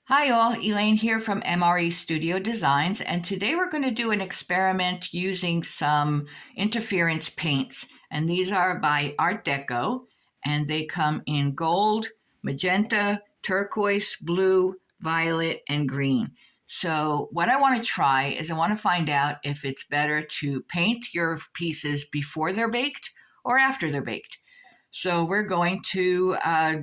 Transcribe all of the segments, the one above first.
Hi all, Elaine here from MRE Studio Designs, and today we're going to do an experiment using some interference paints. And these are by ArtDeco, and they come in gold, magenta, turquoise, blue, violet, and green. So what I want to try is I want to find out if it's better to paint your pieces before they're baked or after they're baked. So we're going to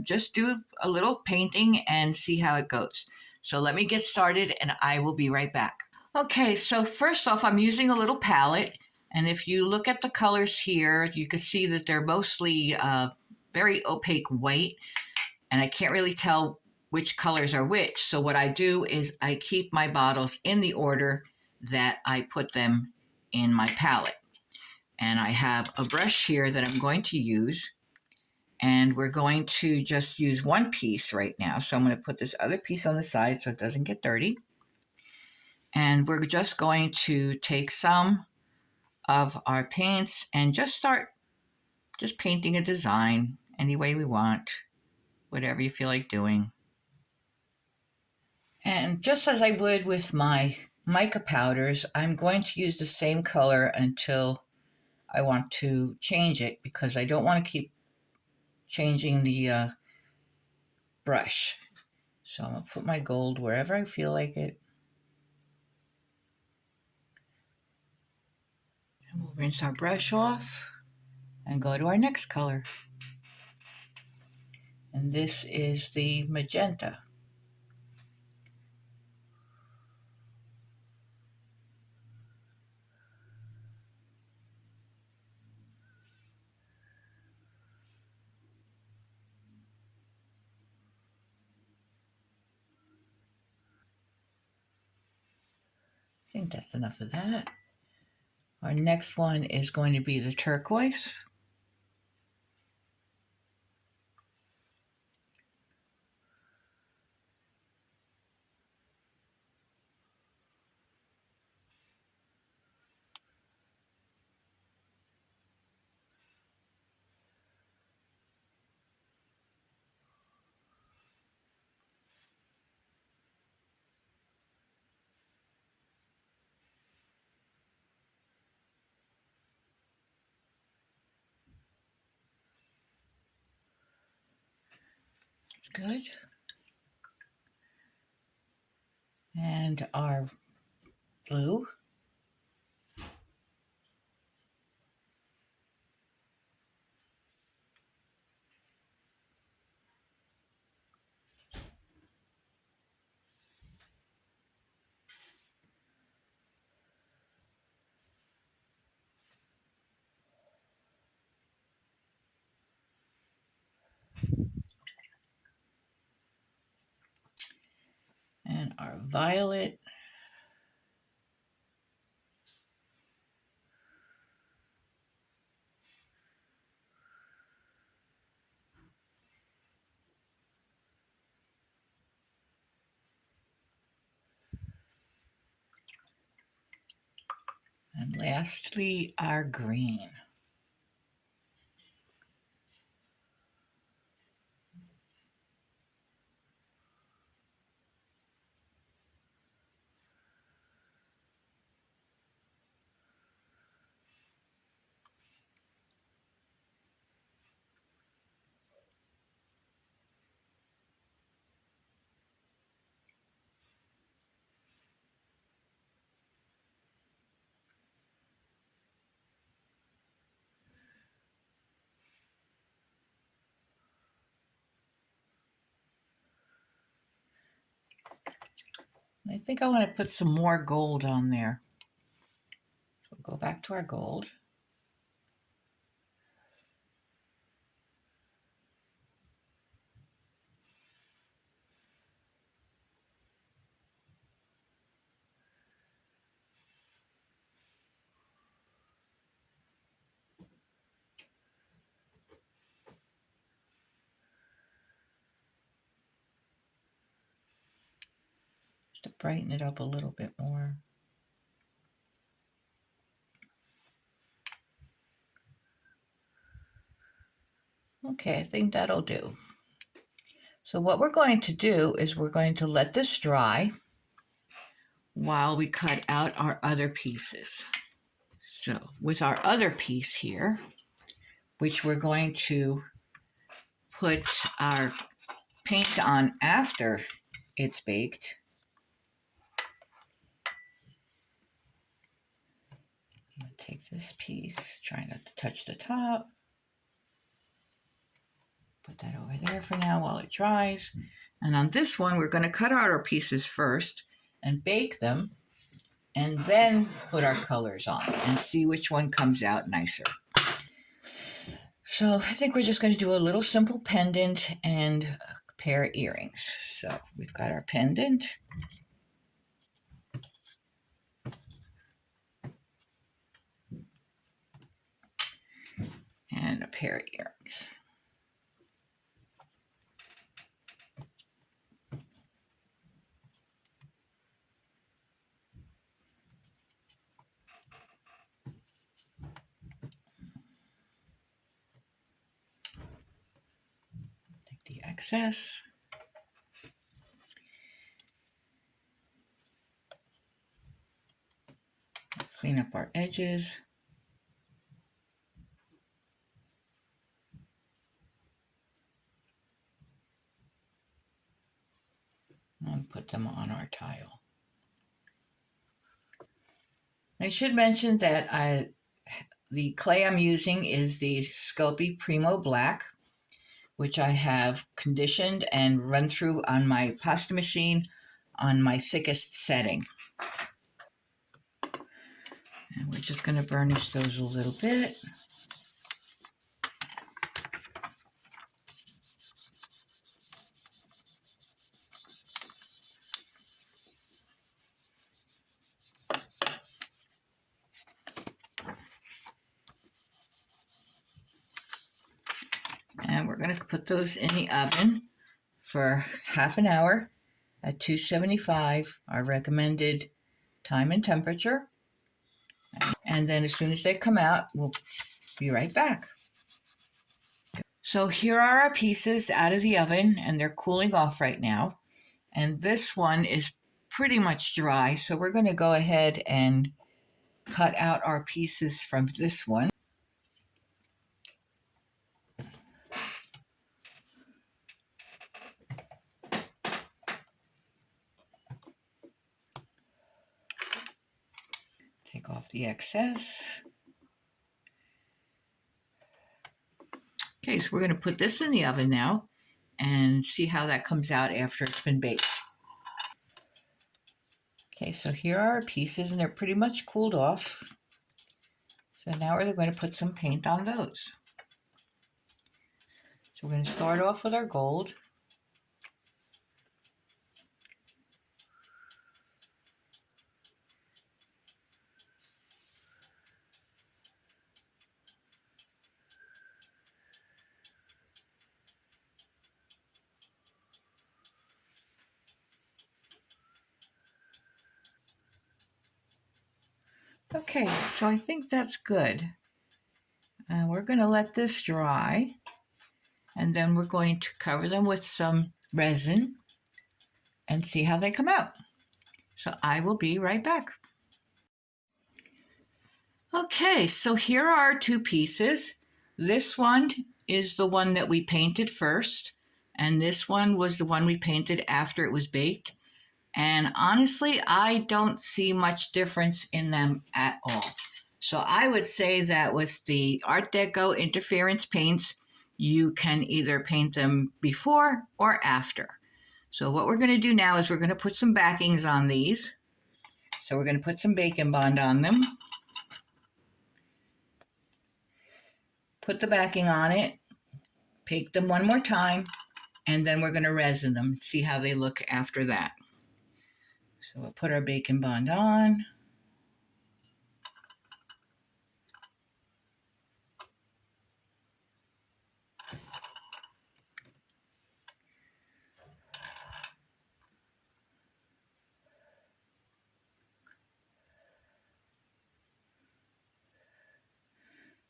just do a little painting and see how it goes. So let me get started and I will be right back. Okay, so first off, I'm using a little palette. And if you look at the colors here, you can see that they're mostly very opaque white. And I can't really tell which colors are which. So what I do is I keep my bottles in the order that I put them in my palette. And I have a brush here that I'm going to use. And we're going to just use one piece right now. So I'm going to put this other piece on the side so it doesn't get dirty. And we're just going to take some of our paints and just start just painting a design any way we want, whatever you feel like doing. And just as I would with my mica powders, I'm going to use the same color until I want to change it because I don't want to keep changing the brush. So I'm going to put my gold wherever I feel like it. And we'll rinse our brush off and go to our next color. And this is the magenta. I think that's enough of that. Our next one is going to be the turquoise. That's good. And our blue. And our violet. And lastly, our green. I think I want to put some more gold on there. So we'll go back to our gold. Just to brighten it up a little bit more. Okay, I think that'll do. So what we're going to do is we're going to let this dry while we cut out our other pieces. So with our other piece here, which we're going to put our paint on after it's baked, I'm going to take this piece, try not to touch the top, put that over there for now while it dries. And on this one, we're going to cut out our pieces first and bake them, and then put our colors on and see which one comes out nicer. So I think we're just going to do a little simple pendant and a pair of earrings. So we've got our pendant. And a pair of earrings. Take the excess. Clean up our edges. And put them on our tile. I should mention that the clay I'm using is the Sculpey Primo Black, which I have conditioned and run through on my pasta machine on my thickest setting. And we're just going to burnish those a little bit. And we're going to put those in the oven for half an hour at 275, our recommended time and temperature. And then as soon as they come out, we'll be right back. So here are our pieces out of the oven, and they're cooling off right now. And this one is pretty much dry, so we're going to go ahead and cut out our pieces from this one. Take off the excess. Okay, so we're going to put this in the oven now and see how that comes out after it's been baked. Okay, so here are our pieces, and they're pretty much cooled off. So now we're going to put some paint on those. So we're going to start off with our gold. Okay, so I think that's good. We're going to let this dry, and then we're going to cover them with some resin and see how they come out. So I will be right back. Okay, so here are our two pieces. This one is the one that we painted first, and this one was the one we painted after it was baked. And honestly, I don't see much difference in them at all. So I would say that with the Art Deco Interference Paints, you can either paint them before or after. So what we're going to do now is we're going to put some backings on these. So we're going to put some Bacon Bond on them. Put the backing on it, bake them one more time, and then we're going to resin them, see how they look after that. So we'll put our Bacon Bond on.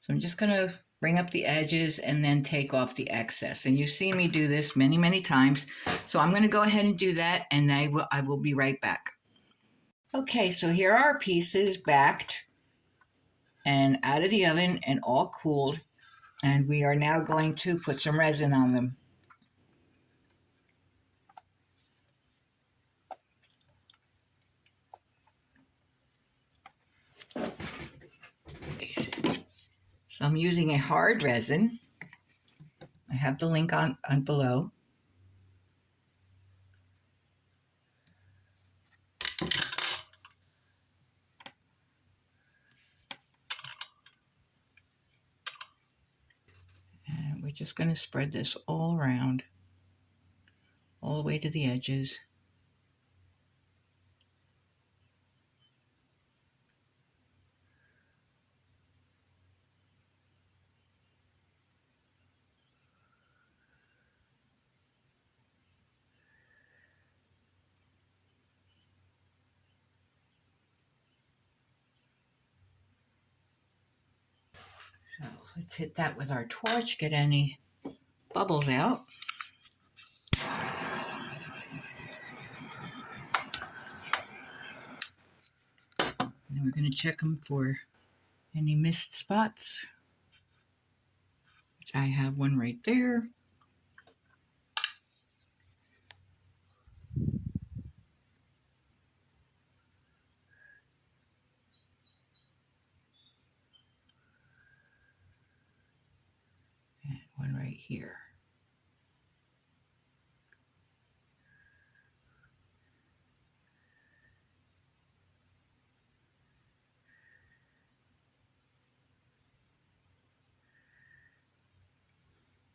So I'm just going to bring up the edges, and then take off the excess. And you've seen me do this many, many times. So I'm going to go ahead and do that, and I will be right back. Okay, so here are our pieces backed and out of the oven and all cooled. And we are now going to put some resin on them. So I'm using a hard resin. I have the link on below. And we're just going to spread this all around, all the way to the edges. So let's hit that with our torch, get any bubbles out. And then we're going to check them for any missed spots, which I have one right there. And one right here.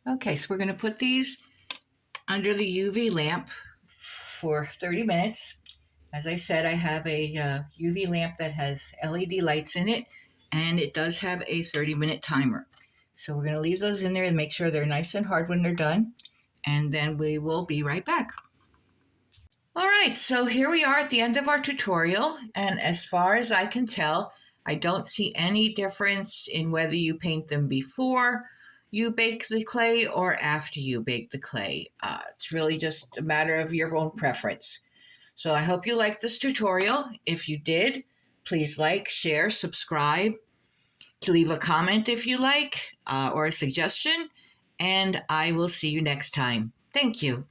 Okay, so we're going to put these under the UV lamp for 30 minutes. As I said, I have a UV lamp that has LED lights in it, and it does have a 30-minute timer. So we're going to leave those in there and make sure they're nice and hard when they're done, and then we will be right back. All right, so here we are at the end of our tutorial, and as far as I can tell, I don't see any difference in whether you paint them before you bake the clay or after you bake the clay. It's really just a matter of your own preference. So I hope you liked this tutorial. If you did, please like, share, subscribe, leave a comment if you like, or a suggestion, and I will see you next time. Thank you.